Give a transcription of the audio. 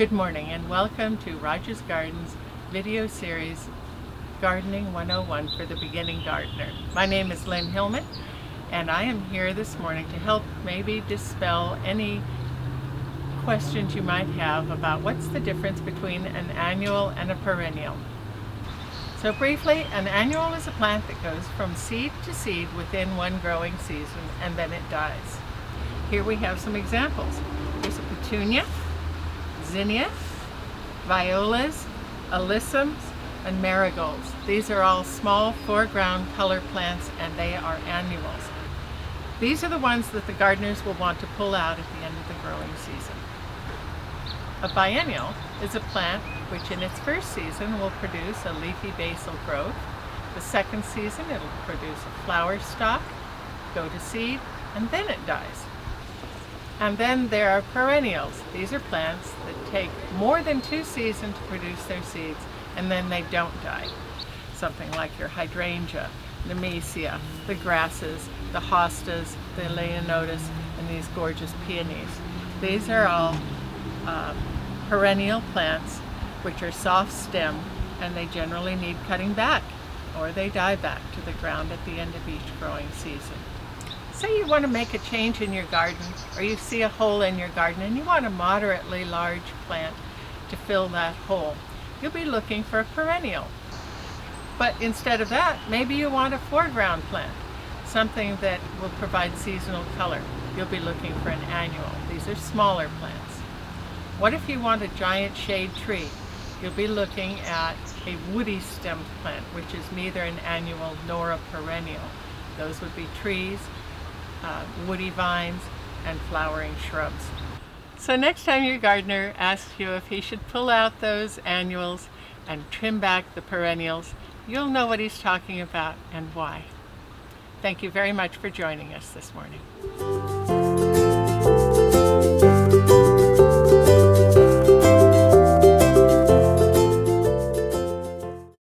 Good morning and welcome to Rogers Gardens video series Gardening 101 for the Beginning Gardener. My name is Lynn Hillman and I am here this morning to help maybe dispel any questions you might have about what's the difference between an annual and a perennial. So briefly, an annual is a plant that goes from seed to seed within one growing season and then it dies. Here we have some examples. Here's a petunia, zinnia, violas, alyssums, and marigolds. These are all small foreground color plants and they are annuals. These are the ones that the gardeners will want to pull out at the end of the growing season. A biennial is a plant which in its first season will produce a leafy basal growth. The second season it'll produce a flower stalk, go to seed, and then it dies. And then there are perennials. These are plants that take more than 2 seasons to produce their seeds and then they don't die. Something like your hydrangea, nemesia, the grasses, the hostas, the leonotis, and these gorgeous peonies. These are all perennial plants which are soft stem and they generally need cutting back or they die back to the ground at the end of each growing season. Say you want to make a change in your garden or you see a hole in your garden and you want a moderately large plant to fill that hole. You'll be looking for a perennial. But instead of that, maybe you want a foreground plant, something that will provide seasonal color. You'll be looking for an annual. These are smaller plants. What if you want a giant shade tree? You'll be looking at a woody stemmed plant, which is neither an annual nor a perennial. Those would be trees, woody vines, and flowering shrubs. So next time your gardener asks you if he should pull out those annuals and trim back the perennials, you'll know what he's talking about and why. Thank you very much for joining us this morning.